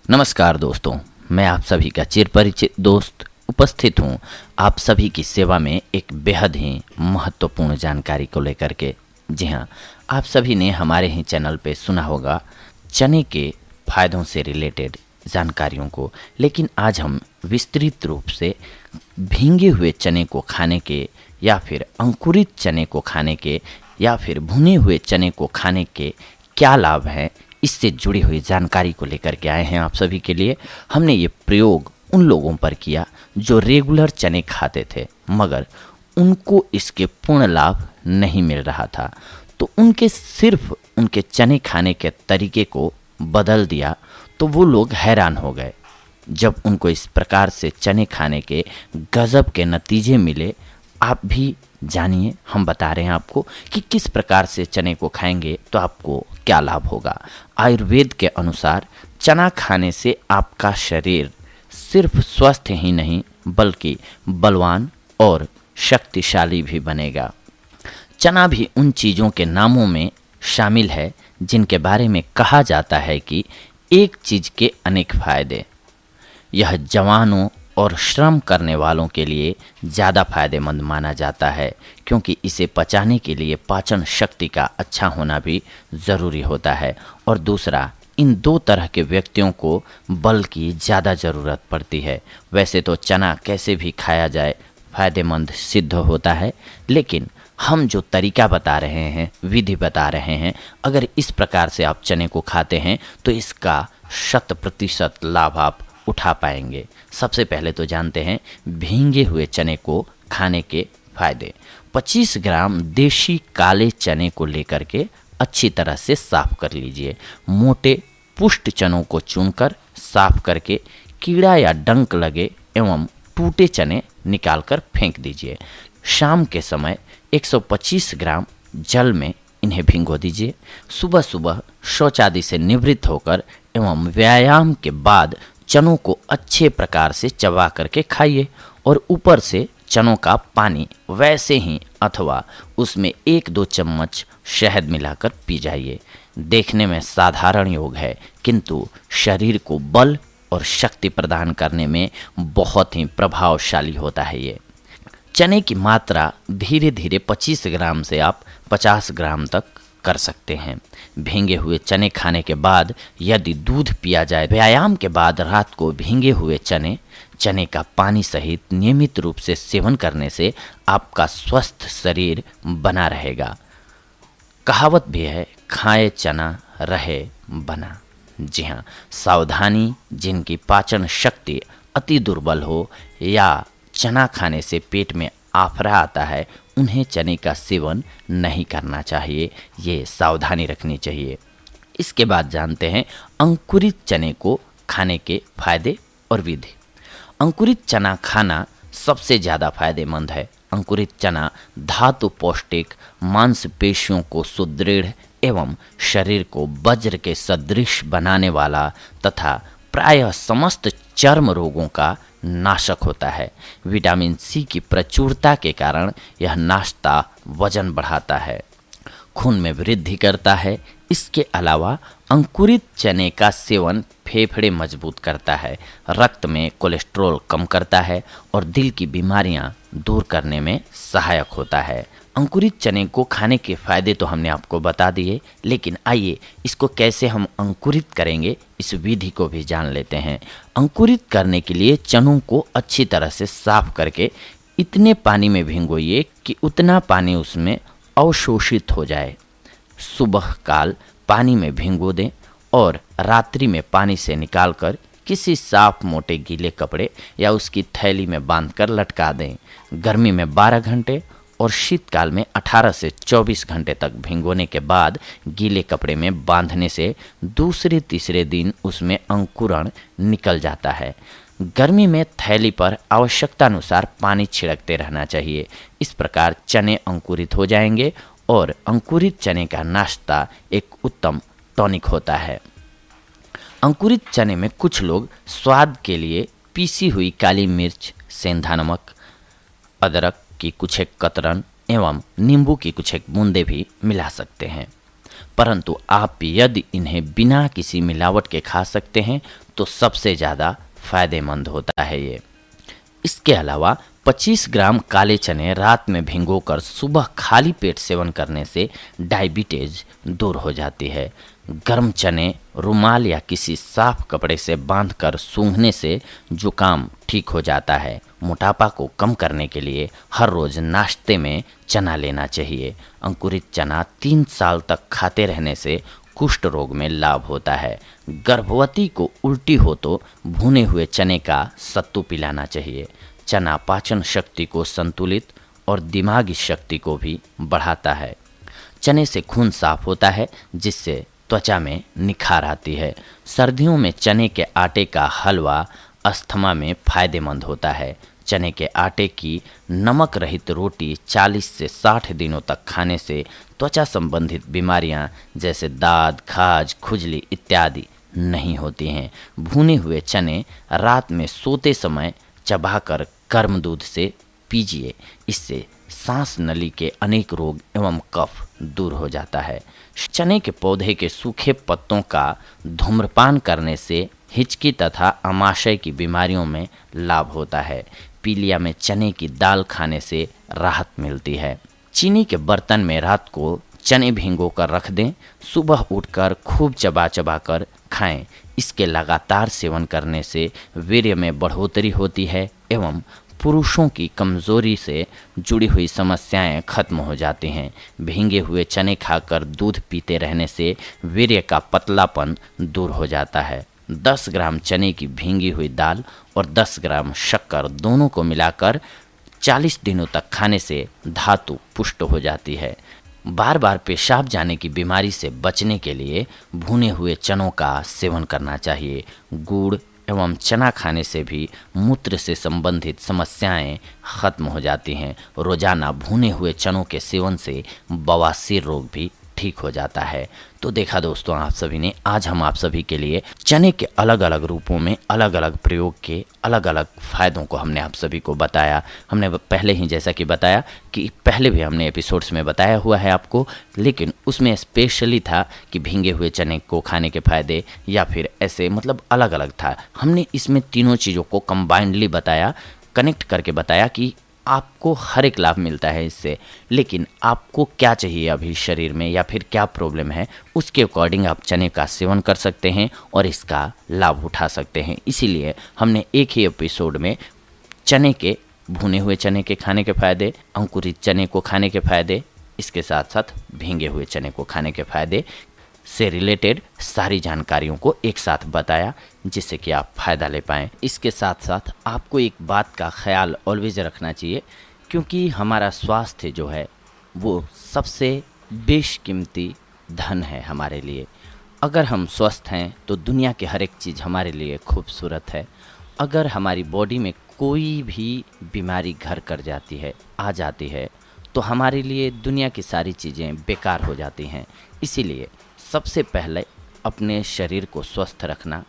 नमस्कार दोस्तों, मैं आप सभी का चिरपरिचित दोस्त उपस्थित हूँ आप सभी की सेवा में एक बेहद ही महत्वपूर्ण जानकारी को लेकर के। जी हाँ, आप सभी ने हमारे ही चैनल पे सुना होगा चने के फायदों से रिलेटेड जानकारियों को, लेकिन आज हम विस्तृत रूप से भींगे हुए चने को खाने के या फिर अंकुरित चने को खाने के या फिर भुने हुए चने को खाने के क्या लाभ हैं, इससे जुड़ी हुई जानकारी को लेकर के आए हैं आप सभी के लिए। हमने ये प्रयोग उन लोगों पर किया जो रेगुलर चने खाते थे मगर उनको इसके पूर्ण लाभ नहीं मिल रहा था, तो उनके चने खाने के तरीके को बदल दिया तो वो लोग हैरान हो गए जब उनको इस प्रकार से चने खाने के गजब के नतीजे मिले। आप भी जानिए, हम बता रहे हैं आपको कि किस प्रकार से चने को खाएंगे तो आपको क्या लाभ होगा। आयुर्वेद के अनुसार चना खाने से आपका शरीर सिर्फ स्वस्थ ही नहीं बल्कि बलवान और शक्तिशाली भी बनेगा। चना भी उन चीज़ों के नामों में शामिल है जिनके बारे में कहा जाता है कि एक चीज़ के अनेक फायदे। यह जवानों और श्रम करने वालों के लिए ज़्यादा फायदेमंद माना जाता है क्योंकि इसे पचाने के लिए पाचन शक्ति का अच्छा होना भी ज़रूरी होता है। और दूसरा, इन दो तरह के व्यक्तियों को बल की ज़्यादा ज़रूरत पड़ती है। वैसे तो चना कैसे भी खाया जाए फायदेमंद सिद्ध होता है, लेकिन हम जो तरीका बता रहे हैं, विधि बता रहे हैं, अगर इस प्रकार से आप चने को खाते हैं तो इसका 100% लाभ आप उठा पाएंगे। सबसे पहले तो जानते हैं भींगे हुए चने को खाने के फायदे। 25 ग्राम देशी काले चने को लेकर के अच्छी तरह से साफ कर लीजिए। मोटे पुष्ट चनों को चुनकर साफ करके कीड़ा या डंक लगे एवं टूटे चने निकालकर फेंक दीजिए। शाम के समय 125 ग्राम जल में इन्हें भिगो दीजिए। सुबह सुबह शौच आदि से निवृत्त होकर एवं व्यायाम के बाद चनों को अच्छे प्रकार से चबा करके खाइए और ऊपर से चनों का पानी वैसे ही अथवा उसमें 1-2 चम्मच शहद मिलाकर पी जाइए। देखने में साधारण योग है किंतु शरीर को बल और शक्ति प्रदान करने में बहुत ही प्रभावशाली होता है। ये चने की मात्रा धीरे धीरे 25 ग्राम से आप 50 ग्राम तक कर सकते हैं। भींगे हुए चने खाने के बाद यदि दूध पिया जाए, व्यायाम के बाद रात को भींगे हुए चने का पानी सहित नियमित रूप से सेवन करने से आपका स्वस्थ शरीर बना रहेगा। कहावत भी है, खाए चना रहे बना। जी हाँ, सावधानी, जिनकी पाचन शक्ति अति दुर्बल हो या चना खाने से पेट में आफरा आता है, उन्हें चने का सेवन नहीं करना चाहिए। ये सावधानी रखनी चाहिए। इसके बाद जानते हैं अंकुरित चने को खाने के फायदे और विधि। अंकुरित चना खाना सबसे ज़्यादा फायदेमंद है। अंकुरित चना धातु पौष्टिक, मांसपेशियों को सुदृढ़ एवं शरीर को वज्र के सदृश बनाने वाला तथा प्रायः समस्त चर्म रोगों का नाशक होता है। विटामिन सी की प्रचुरता के कारण यह नाश्ता वजन बढ़ाता है, खून में वृद्धि करता है। इसके अलावा अंकुरित चने का सेवन फेफड़े मजबूत करता है, रक्त में कोलेस्ट्रॉल कम करता है और दिल की बीमारियां दूर करने में सहायक होता है। अंकुरित चने को खाने के फायदे तो हमने आपको बता दिए, लेकिन आइए इसको कैसे हम अंकुरित करेंगे इस विधि को भी जान लेते हैं। अंकुरित करने के लिए चनों को अच्छी तरह से साफ करके इतने पानी में भिगोइए कि उतना पानी उसमें अवशोषित हो जाए। सुबह काल पानी में भिगो दें और रात्रि में पानी से निकालकर किसी साफ मोटे गीले कपड़े या उसकी थैली में बांधकर लटका दें। गर्मी में 12 घंटे और शीतकाल में 18 से 24 घंटे तक भिगोने के बाद गीले कपड़े में बांधने से दूसरे तीसरे दिन उसमें अंकुरण निकल जाता है। गर्मी में थैली पर आवश्यकतानुसार पानी छिड़कते रहना चाहिए। इस प्रकार चने अंकुरित हो जाएंगे और अंकुरित चने का नाश्ता एक उत्तम टॉनिक होता है। अंकुरित चने में कुछ लोग स्वाद के लिए पीसी हुई काली मिर्च, सेंधा नमक, अदरक की कुछ एक कतरन एवं नींबू की कुछ एक बूंदे भी मिला सकते हैं। परंतु आप यदि इन्हें बिना किसी मिलावट के खा सकते हैं तो सबसे ज़्यादा फायदेमंद होता है ये। इसके अलावा 25 ग्राम काले चने रात में भिगोकर सुबह खाली पेट सेवन करने से डायबिटीज दूर हो जाती है। गर्म चने रुमाल या किसी साफ कपड़े से बांधकर सूंघने से जुकाम ठीक हो जाता है। मोटापा को कम करने के लिए हर रोज नाश्ते में चना लेना चाहिए। अंकुरित चना 3 साल तक खाते रहने से कुष्ठ रोग में लाभ होता है। गर्भवती को उल्टी हो तो भुने हुए चने का सत्तू पिलाना चाहिए। चना पाचन शक्ति को संतुलित और दिमागी शक्ति को भी बढ़ाता है। चने से खून साफ होता है जिससे त्वचा में निखार आती है। सर्दियों में चने के आटे का हलवा अस्थमा में फायदेमंद होता है। चने के आटे की नमक रहित रोटी 40 से 60 दिनों तक खाने से त्वचा संबंधित बीमारियां जैसे दाद, खाज, खुजली इत्यादि नहीं होती हैं। भुने हुए चने रात में सोते समय चबाकर गर्म दूध से पीजिए। इससे सांस नली के अनेक रोग एवं कफ दूर हो जाता है। चने के पौधे के सूखे पत्तों का धूम्रपान करने से हिचकी तथा आमाशय की बीमारियों में लाभ होता है। पीलिया में चने की दाल खाने से राहत मिलती है। चीनी के बर्तन में रात को चने भिगो कर रख दें। सुबह उठकर खूब चबा चबा कर खाएं। इसके लगातार सेवन करने से वीर्य में बढ़ोतरी होती है एवं पुरुषों की कमजोरी से जुड़ी हुई समस्याएं खत्म हो जाती हैं। भींगे हुए चने खाकर दूध पीते रहने से वीर्य का पतलापन दूर हो जाता है। 10 ग्राम चने की भींगी हुई दाल और 10 ग्राम शक्कर दोनों को मिलाकर 40 दिनों तक खाने से धातु पुष्ट हो जाती है। बार बार पेशाब जाने की बीमारी से बचने के लिए भुने हुए चनों का सेवन करना चाहिए। गुड़ एवं चना खाने से भी मूत्र से संबंधित समस्याएं खत्म हो जाती हैं। रोजाना भुने हुए चनों के सेवन से बवासीर रोग भी ठीक हो जाता है। तो देखा दोस्तों आप सभी ने, आज हम आप सभी के लिए चने के अलग अलग रूपों में अलग अलग प्रयोग के अलग अलग फ़ायदों को हमने आप सभी को बताया। हमने पहले ही जैसा कि बताया कि पहले भी हमने एपिसोड्स में बताया हुआ है आपको, लेकिन उसमें स्पेशली था कि भींगे हुए चने को खाने के फ़ायदे या फिर ऐसे मतलब अलग अलग था। हमने इसमें तीनों चीज़ों को कंबाइंडली बताया, कनेक्ट करके बताया कि आपको हर एक लाभ मिलता है इससे, लेकिन आपको क्या चाहिए अभी शरीर में या फिर क्या प्रॉब्लम है, उसके अकॉर्डिंग आप चने का सेवन कर सकते हैं और इसका लाभ उठा सकते हैं। इसीलिए हमने एक ही एपिसोड में चने के, भुने हुए चने के खाने के फ़ायदे, अंकुरित चने को खाने के फ़ायदे, इसके साथ साथ भींगे हुए चने को खाने के फ़ायदे से रिलेटेड सारी जानकारियों को एक साथ बताया जिससे कि आप फ़ायदा ले पाएँ। इसके साथ साथ आपको एक बात का ख्याल ऑलवेज रखना चाहिए, क्योंकि हमारा स्वास्थ्य जो है वो सबसे बेशकीमती धन है हमारे लिए। अगर हम स्वस्थ हैं तो दुनिया की हर एक चीज़ हमारे लिए खूबसूरत है। अगर हमारी बॉडी में कोई भी बीमारी घर कर जाती है, आ जाती है, तो हमारे लिए दुनिया की सारी चीज़ें बेकार हो जाती हैं। इसीलिए सबसे पहले अपने शरीर को स्वस्थ रखना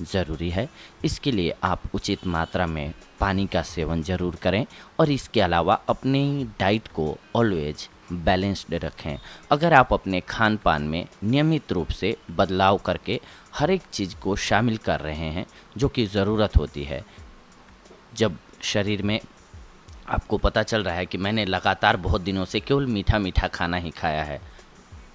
ज़रूरी है। इसके लिए आप उचित मात्रा में पानी का सेवन ज़रूर करें और इसके अलावा अपनी डाइट को ऑलवेज बैलेंस्ड रखें। अगर आप अपने खान पान में नियमित रूप से बदलाव करके हर एक चीज़ को शामिल कर रहे हैं जो कि ज़रूरत होती है, जब शरीर में आपको पता चल रहा है कि मैंने लगातार बहुत दिनों से केवल मीठा मीठा खाना ही खाया है,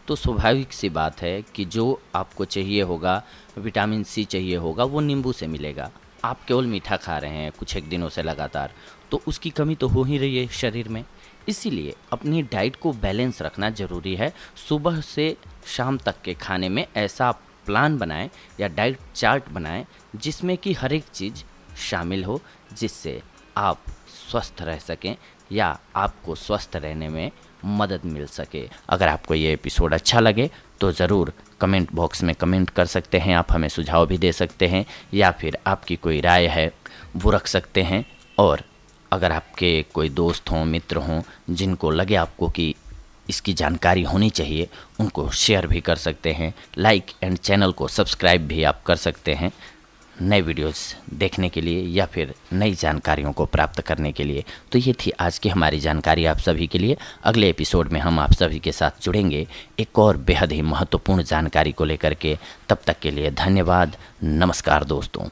तो स्वाभाविक सी बात है कि जो आपको चाहिए होगा, विटामिन सी चाहिए होगा, वो नींबू से मिलेगा। आप केवल मीठा खा रहे हैं कुछ एक दिनों से लगातार, तो उसकी कमी तो हो ही रही है शरीर में। इसीलिए अपनी डाइट को बैलेंस रखना ज़रूरी है। सुबह से शाम तक के खाने में ऐसा प्लान बनाएं या डाइट चार्ट बनाएं जिसमें कि हर एक चीज़ शामिल हो, जिससे आप स्वस्थ रह सकें या आपको स्वस्थ रहने में मदद मिल सके। अगर आपको ये एपिसोड अच्छा लगे तो ज़रूर कमेंट बॉक्स में कमेंट कर सकते हैं। आप हमें सुझाव भी दे सकते हैं या फिर आपकी कोई राय है वो रख सकते हैं। और अगर आपके कोई दोस्त हों, मित्र हों, जिनको लगे आपको कि इसकी जानकारी होनी चाहिए, उनको शेयर भी कर सकते हैं। लाइक एंड चैनल को सब्सक्राइब भी आप कर सकते हैं। नए वीडियोस देखने के लिए या फिर नई जानकारियों को प्राप्त करने के लिए। तो ये थी आज की हमारी जानकारी आप सभी के लिए। अगले एपिसोड में हम आप सभी के साथ जुड़ेंगे एक और बेहद ही महत्वपूर्ण जानकारी को लेकर के। तब तक के लिए धन्यवाद। नमस्कार दोस्तों।